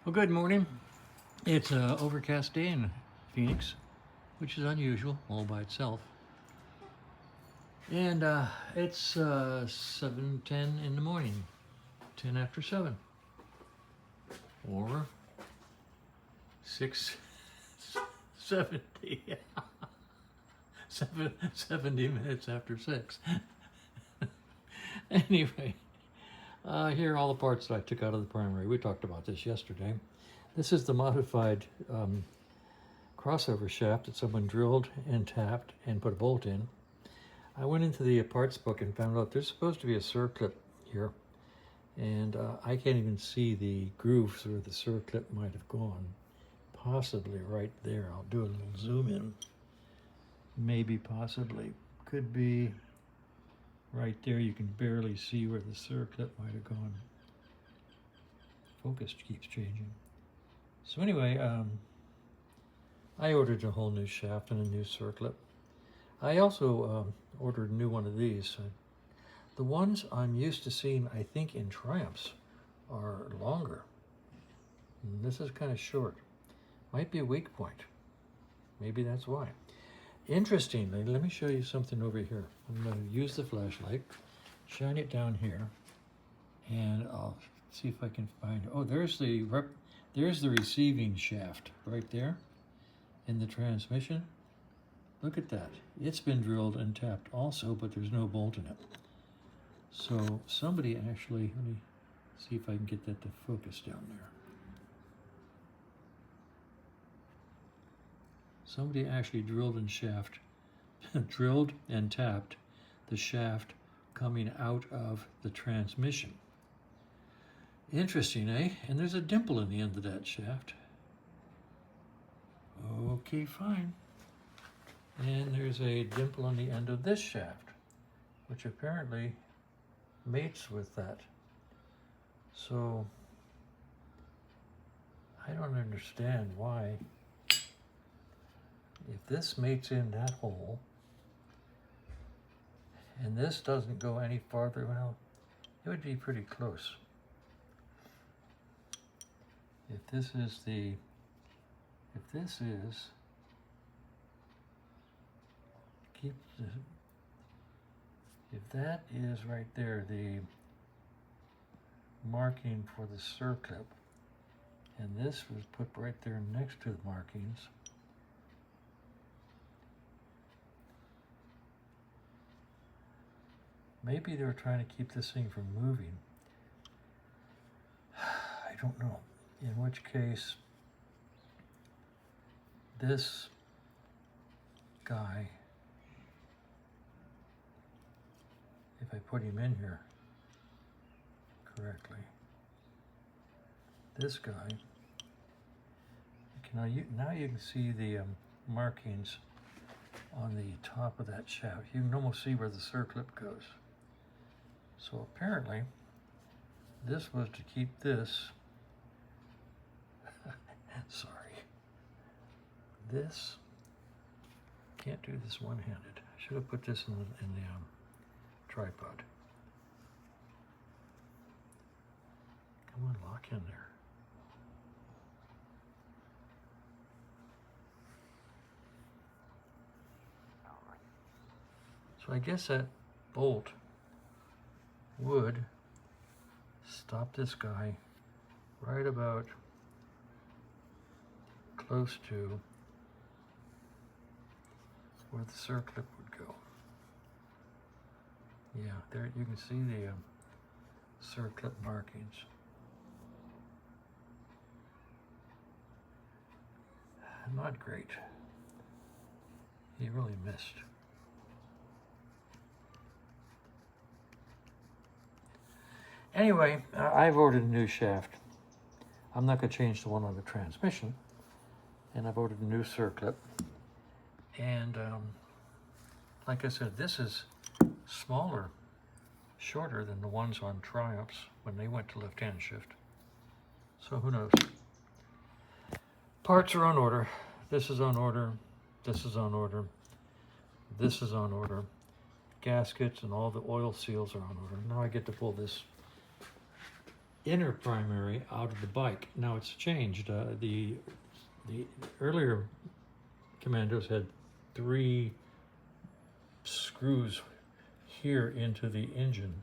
Well, good morning. It's an overcast day in Phoenix, which is unusual all by itself. And it's 7:10 in the morning, 10 after 7, or 6:70, 70 minutes after 6. Anyway, here are all the parts that I took out of the primary. We talked about this yesterday. This is the modified crossover shaft that someone drilled and tapped and put a bolt in. I went into the parts book and found out there's supposed to be a circlip here, and I can't even see the grooves where the circlip might have gone. Possibly right there. I'll do a little zoom in. Maybe, possibly. Could be right there. You can barely see where the circlip might have gone. Focus keeps changing. So anyway, I ordered a whole new shaft and a new circlip. I also ordered a new one of these. The ones I'm used to seeing, I think, in Triumphs are longer. And this is kind of short. Might be a weak point. Maybe that's why. Interestingly, let me show you something over here. I'm going to use the flashlight, shine it down here, and I'll see if I can find it. Oh, there's the receiving shaft right there in the transmission. Look at that. It's been drilled and tapped also, but there's no bolt in it. So somebody actually, let me see if I can get that to focus down there. Somebody actually drilled and tapped the shaft coming out of the transmission. Interesting, eh? And there's a dimple in the end of that shaft. Okay, fine. And there's a dimple on the end of this shaft, which apparently mates with that. So I don't understand why, if this mates in that hole and this doesn't go any farther, well, it would be pretty close. If this is if that is right there, the marking for the circlip, and this was put right there next to the markings, maybe they were trying to keep this thing from moving. I don't know. In which case, this guy, if I put him in here correctly, this guy, now you can see the markings on the top of that shaft. You can almost see where the circlip goes. So apparently, this was to keep this, sorry, this, can't do this one-handed. I should have put this in the tripod. Come on, lock in there. So I guess that bolt would stop this guy right about close to where the circlip would go. Yeah, there you can see the circlip markings. Not great. He really missed. Anyway, I've ordered a new shaft. I'm not going to change the one on the transmission. And I've ordered a new circlip. And like I said, this is smaller, shorter than the ones on Triumphs when they went to left-hand shift. So who knows? Parts are on order. This is on order. This is on order. This is on order. Gaskets and all the oil seals are on order. Now I get to pull this inner primary out of the bike. Now it's changed. The earlier Commandos had 3 screws here into the engine.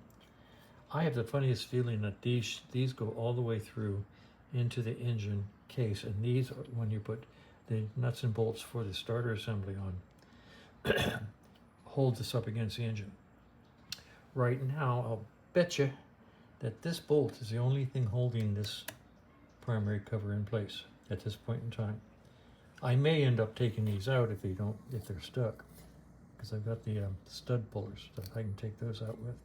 I have the funniest feeling that these go all the way through into the engine case, and these are when you put the nuts and bolts for the starter assembly on, hold this up against the engine. Right now, I'll bet you that this bolt is the only thing holding this primary cover in place at this point in time. I may end up taking these out if they're stuck, because I've got the stud pullers that I can take those out with.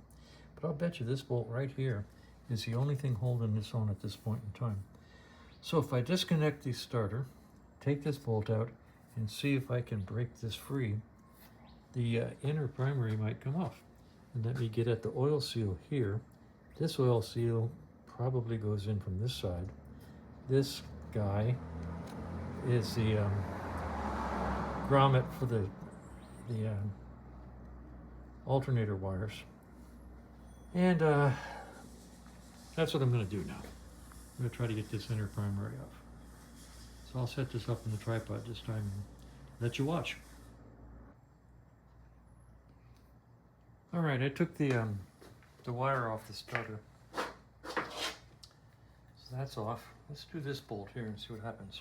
But I'll bet you this bolt right here is the only thing holding this on at this point in time. So if I disconnect the starter, take this bolt out, and see if I can break this free, the inner primary might come off. And let me get at the oil seal here. This oil seal probably goes in from this side. This guy is the grommet for the alternator wires. And that's what I'm going to do now. I'm going to try to get this inner primary off. So I'll set this up in the tripod this time and let you watch. All right, I took the wire off the starter. So that's off. Let's do this bolt here and see what happens.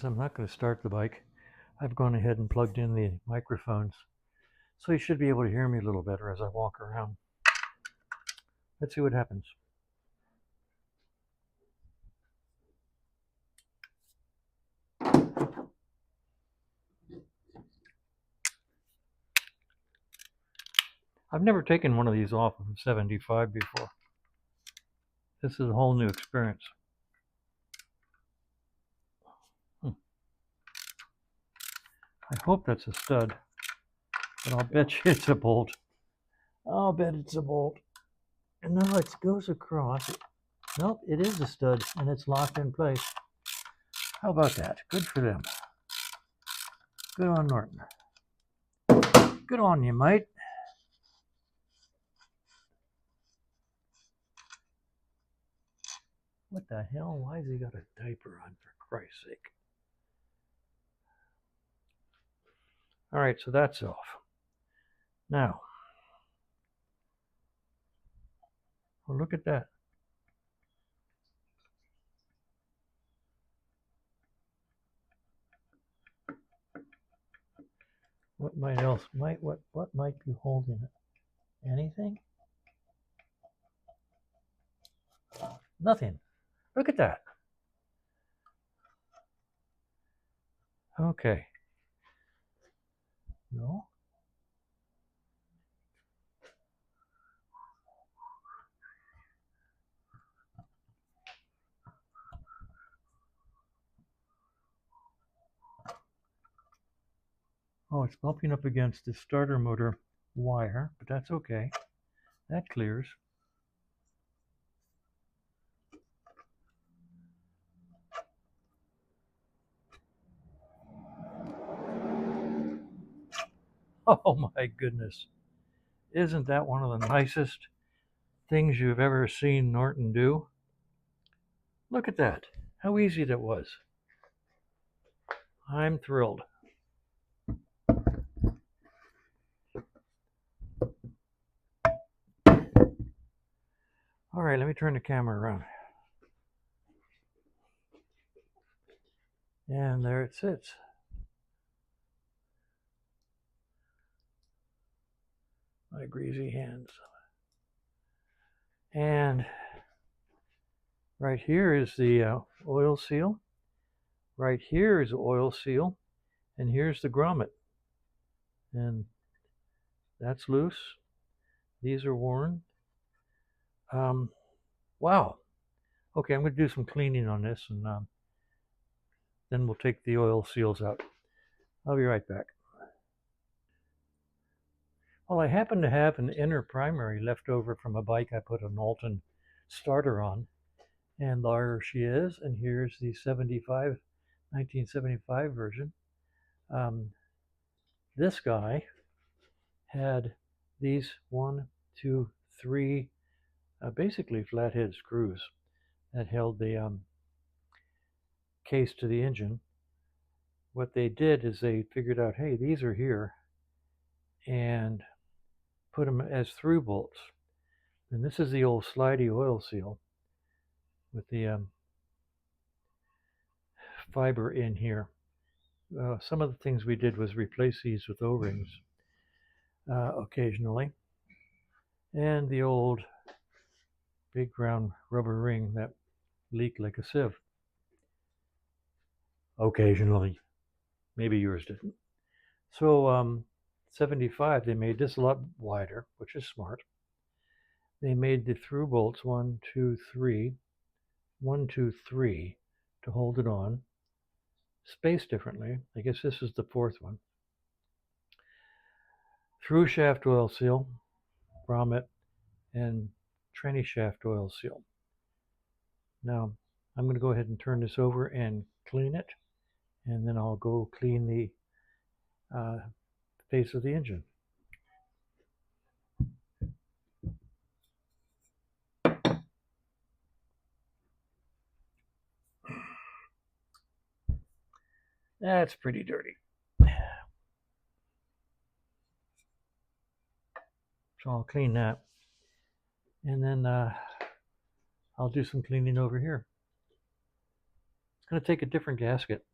I'm not going to start the bike. I've gone ahead and plugged in the microphones, so you should be able to hear me a little better as I walk around. Let's see what happens. I've never taken one of these off of 75 before. This is a whole new experience. I hope that's a stud, but I'll bet you it's a bolt. I'll bet it's a bolt. And now it goes across. Nope, it is a stud, and it's locked in place. How about that? Good for them. Good on Norton. Good on you, mate. What the hell? Why has he got a diaper on, for Christ's sake? All right, so that's off. Now, well, look at that. What might be holding it? Anything? Nothing. Look at that. Okay. No? Oh, it's bumping up against the starter motor wire, but that's okay. That clears. Oh my goodness. Isn't that one of the nicest things you've ever seen Norton do? Look at that. How easy that was. I'm thrilled. All right, let me turn the camera around. And there it sits. My greasy hands. And right here is the oil seal. Right here is the oil seal. And here's the grommet. And That's loose. These are worn. Wow. Okay, I'm going to do some cleaning on this, and then we'll take the oil seals out. I'll be right back. Well, I happen to have an inner primary left over from a bike I put an Alton starter on, and there she is, and here's the 1975 version. This guy had these 1, 2, 3 basically flathead screws that held the case to the engine. What they did is they figured out, hey, these are here, and put them as through bolts. And this is the old slidey oil seal with the fiber in here. Some of the things we did was replace these with O-rings occasionally, and the old big round rubber ring that leaked like a sieve. Occasionally. Maybe yours didn't. So 75, they made this a lot wider, which is smart. They made the through bolts 1, 2, 3, 1, 2, 3 to hold it on, spaced differently. I guess this is the fourth one. Through shaft oil seal, grommet, and tranny shaft oil seal. Now, I'm going to go ahead and turn this over and clean it, and then I'll go clean the face of the engine. That's pretty dirty. So I'll clean that. And then I'll do some cleaning over here. It's going to take a different gasket.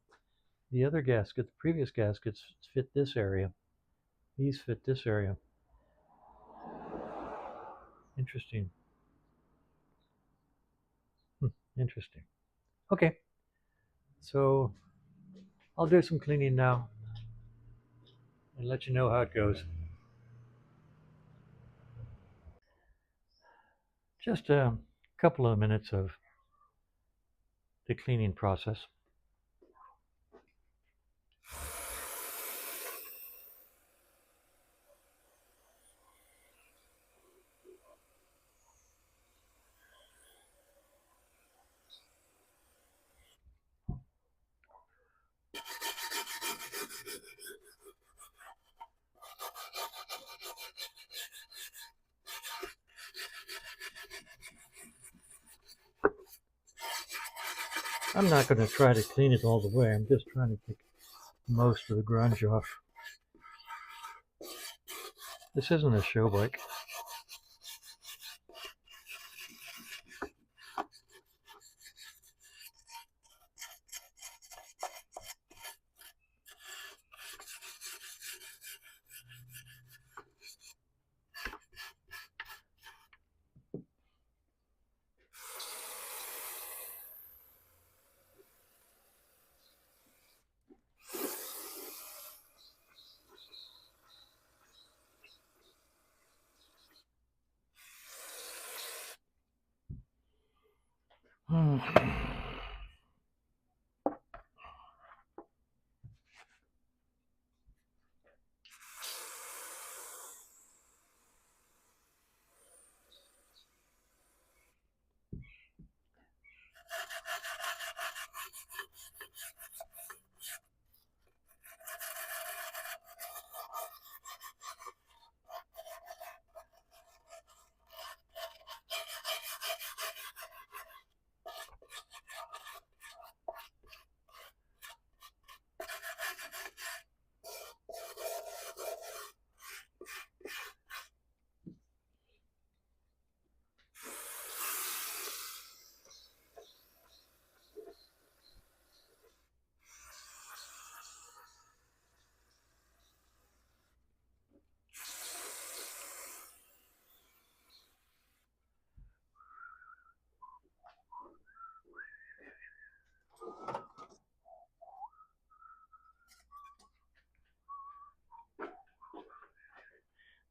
The other gasket, the previous gaskets, fit this area. These fit this area. Interesting. Interesting. Okay. So I'll do some cleaning now and let you know how it goes. Just a couple of minutes of the cleaning process. I'm not going to try to clean it all the way. I'm just trying to take most of the grunge off. This isn't a show bike.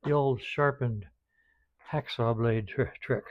the old sharpened hacksaw blade trick.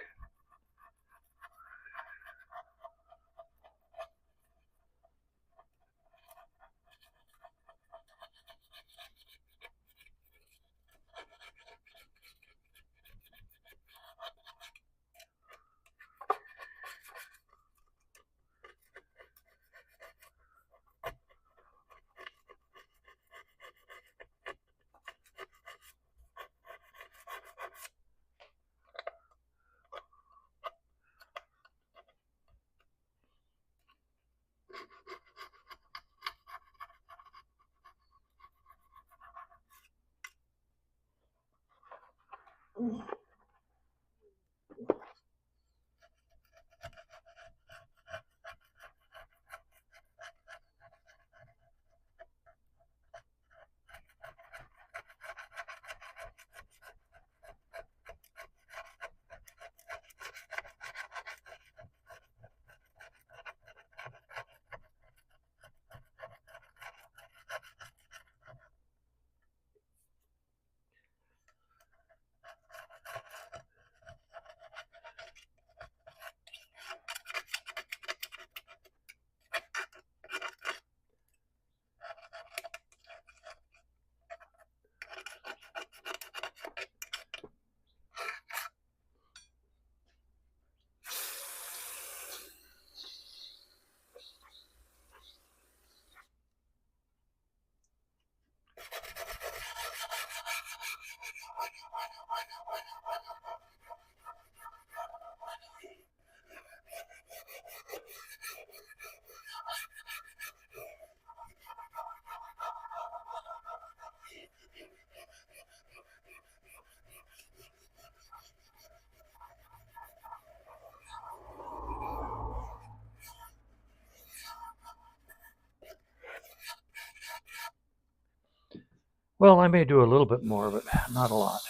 Well, I may do a little bit more, but not a lot.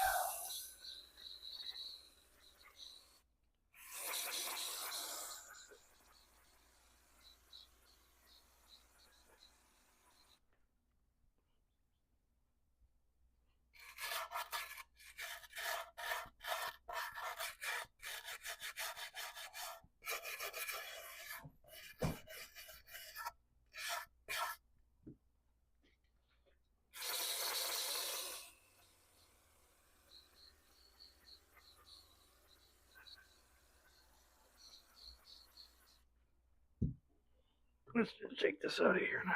Let's just take this out of here now.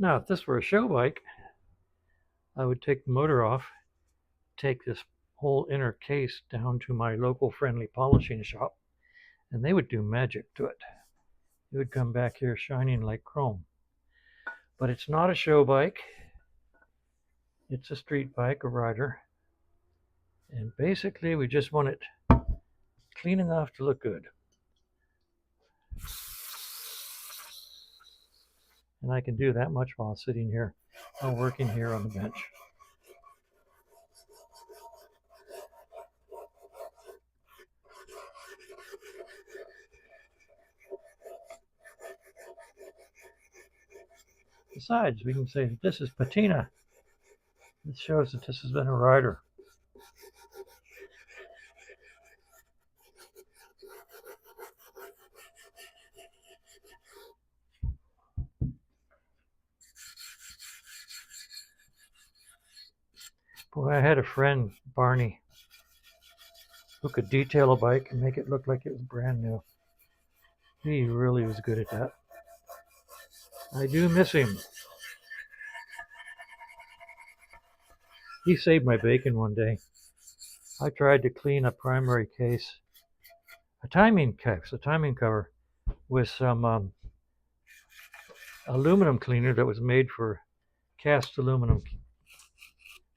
Now, if this were a show bike, I would take the motor off, take this whole inner case down to my local friendly polishing shop, and they would do magic to it. It would come back here shining like chrome. But it's not a show bike. It's a street bike, a rider. And basically, we just want it clean enough to look good. And I can do that much while sitting here, while working here on the bench. Besides, we can say that this is patina. This shows that this has been a rider. Boy, I had a friend, Barney, who could detail a bike and make it look like it was brand new. He really was good at that. I do miss him. He saved my bacon one day. I tried to clean a primary case, a timing cover, with some aluminum cleaner that was made for cast aluminum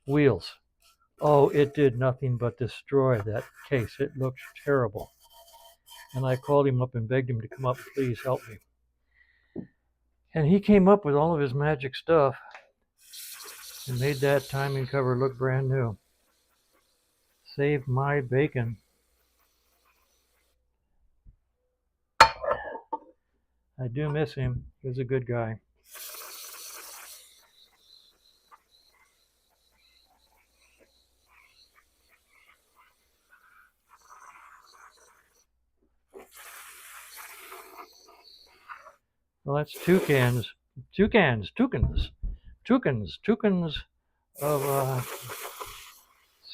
wheels. Oh, it did nothing but destroy that case. It looked terrible. And I called him up and begged him to come up, please help me. And he came up with all of his magic stuff and made that timing cover look brand new. Saved my bacon. I do miss him. He was a good guy. Well, that's toucans of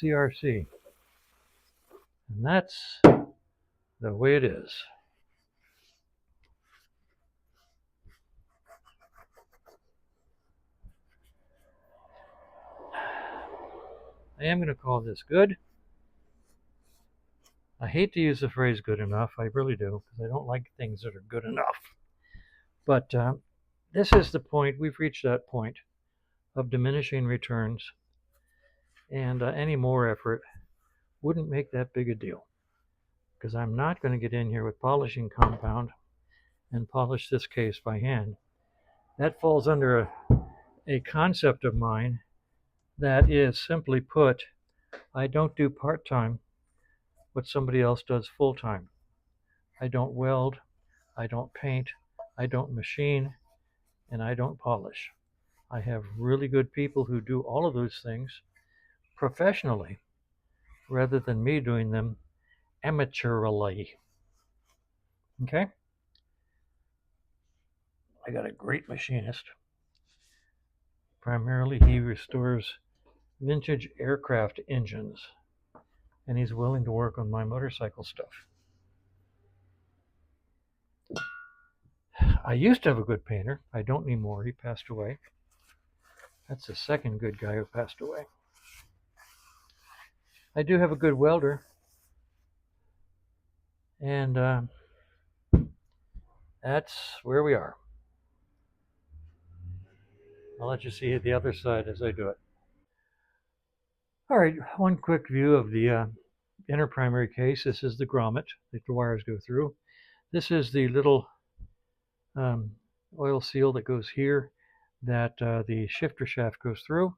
CRC. And that's the way it is. I am going to call this good. I hate to use the phrase good enough. I really do, because I don't like things that are good enough. But this is the point. We've reached that point of diminishing returns, and any more effort wouldn't make that big a deal, because I'm not going to get in here with polishing compound and polish this case by hand. That falls under a concept of mine that is, simply put, I don't do part-time what somebody else does full-time. I don't weld, I don't paint, I don't machine, and I don't polish. I have really good people who do all of those things professionally rather than me doing them amateurly. Okay? I got a great machinist. Primarily, he restores vintage aircraft engines, and he's willing to work on my motorcycle stuff. I used to have a good painter. I don't anymore. He passed away. That's the second good guy who passed away. I do have a good welder, and that's where we are. I'll let you see the other side as I do it. All right, one quick view of the inner primary case. This is the grommet that the wires go through. This is the little oil seal that goes here that the shifter shaft goes through.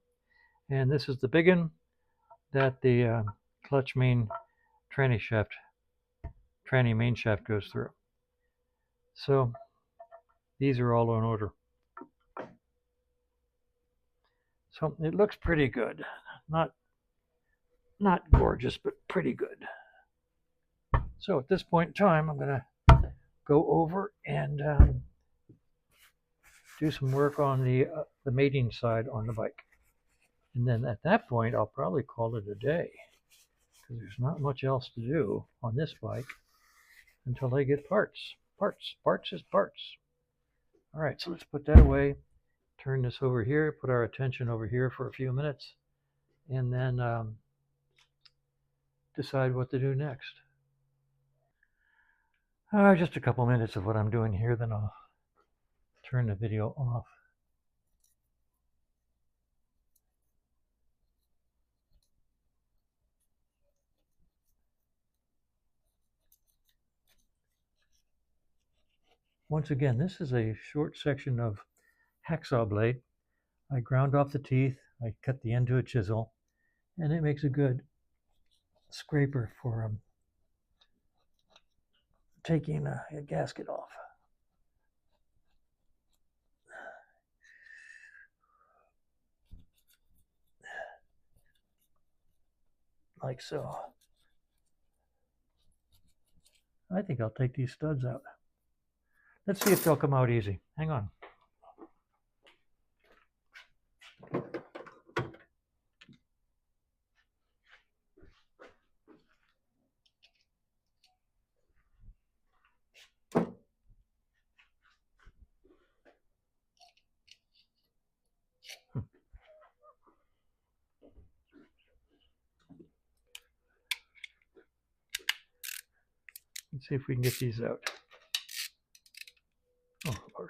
And this is the big one that the clutch main tranny main shaft goes through. So these are all in order. So it looks pretty good. Not gorgeous, but pretty good. So at this point in time, I'm going to go over and do some work on the mating side on the bike. And then at that point, I'll probably call it a day, because there's not much else to do on this bike until I get parts. Parts is parts. All right, so let's put that away, turn this over here, put our attention over here for a few minutes, and then decide what to do next. Just a couple minutes of what I'm doing here, then I'll turn the video off. Once again, this is a short section of hacksaw blade. I ground off the teeth, I cut the end to a chisel, and it makes a good scraper for taking a gasket off. Like so. I think I'll take these studs out. Let's see if they'll come out easy. Hang on. Let's see if we can get these out. Oh, Lord.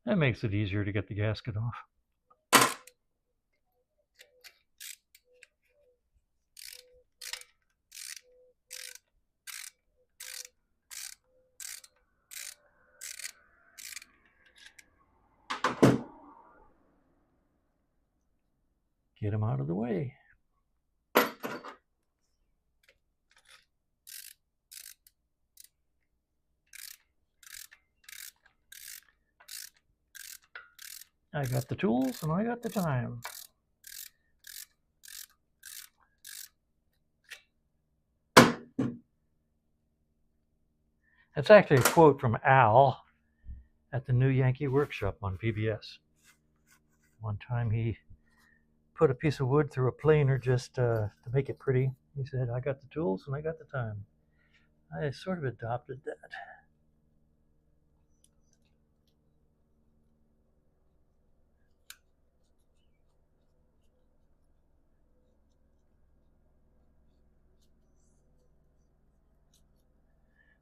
That makes it easier to get the gasket off. Get them out of the way. I got the tools and I got the time. That's actually a quote from Al at the New Yankee Workshop on PBS. One time he put a piece of wood through a planer just to make it pretty. He said, I got the tools and I got the time. I sort of adopted that.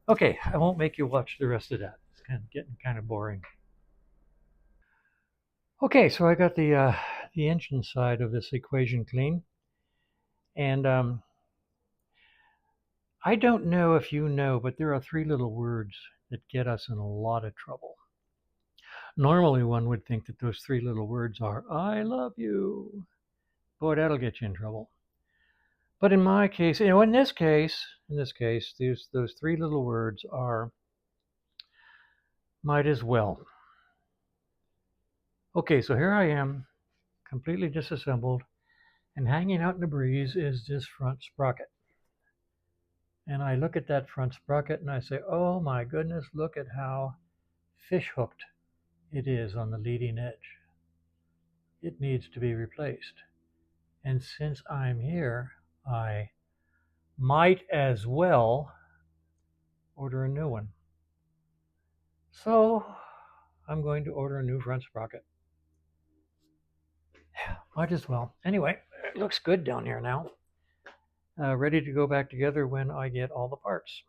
Okay, I won't make you watch the rest of that. It's getting kind of boring. Okay, so I got the engine side of this equation clean. And I don't know if you know, but there are three little words that get us in a lot of trouble. Normally, one would think that those three little words are, I love you. Boy, that'll get you in trouble. But in my case, in this case, those three little words are, might as well. Okay, so here I am, completely disassembled, and hanging out in the breeze is this front sprocket. And I look at that front sprocket and I say, oh my goodness, look at how fish hooked it is on the leading edge. It needs to be replaced. And since I'm here, I might as well order a new one. So I'm going to order a new front sprocket. Might as well. Anyway, it looks good down here now. Ready to go back together when I get all the parts.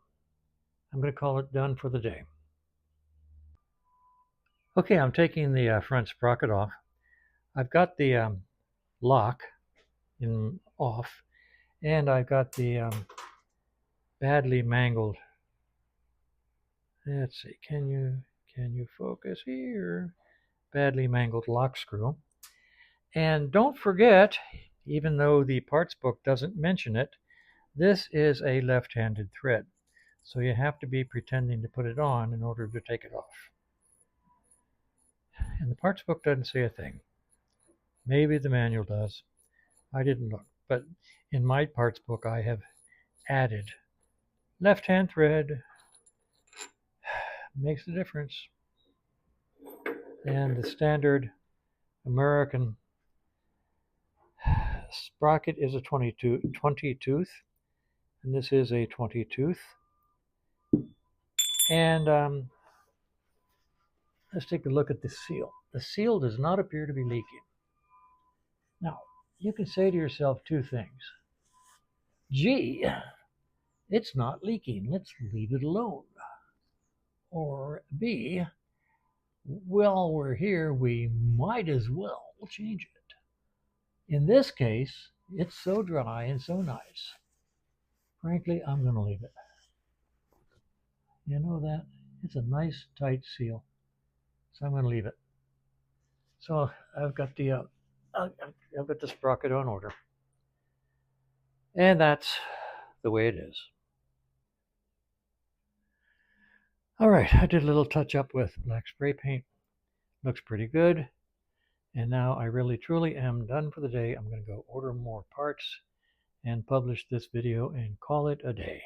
I'm going to call it done for the day. Okay, I'm taking the front sprocket off. I've got the lock off, and I've got the badly mangled. Let's see, can you focus here? Badly mangled lock screw. And don't forget, even though the parts book doesn't mention it, this is a left-handed thread. So you have to be pretending to put it on in order to take it off. And the parts book doesn't say a thing. Maybe the manual does. I didn't look. But in my parts book, I have added left-hand thread. Makes a difference. And the standard American sprocket is a 20 tooth, and this is a 20 tooth. And let's take a look at the seal. The seal does not appear to be leaking. Now, you can say to yourself two things. Gee, it's not leaking. Let's leave it alone. Or B, while we're here, we might as well change it. In this case, it's so dry and so nice. Frankly, I'm going to leave it. You know that? It's a nice, tight seal. So I'm going to leave it. So I've got the sprocket on order. And that's the way it is. All right, I did a little touch up with black spray paint. Looks pretty good. And now I really truly am done for the day. I'm going to go order more parts and publish this video and call it a day.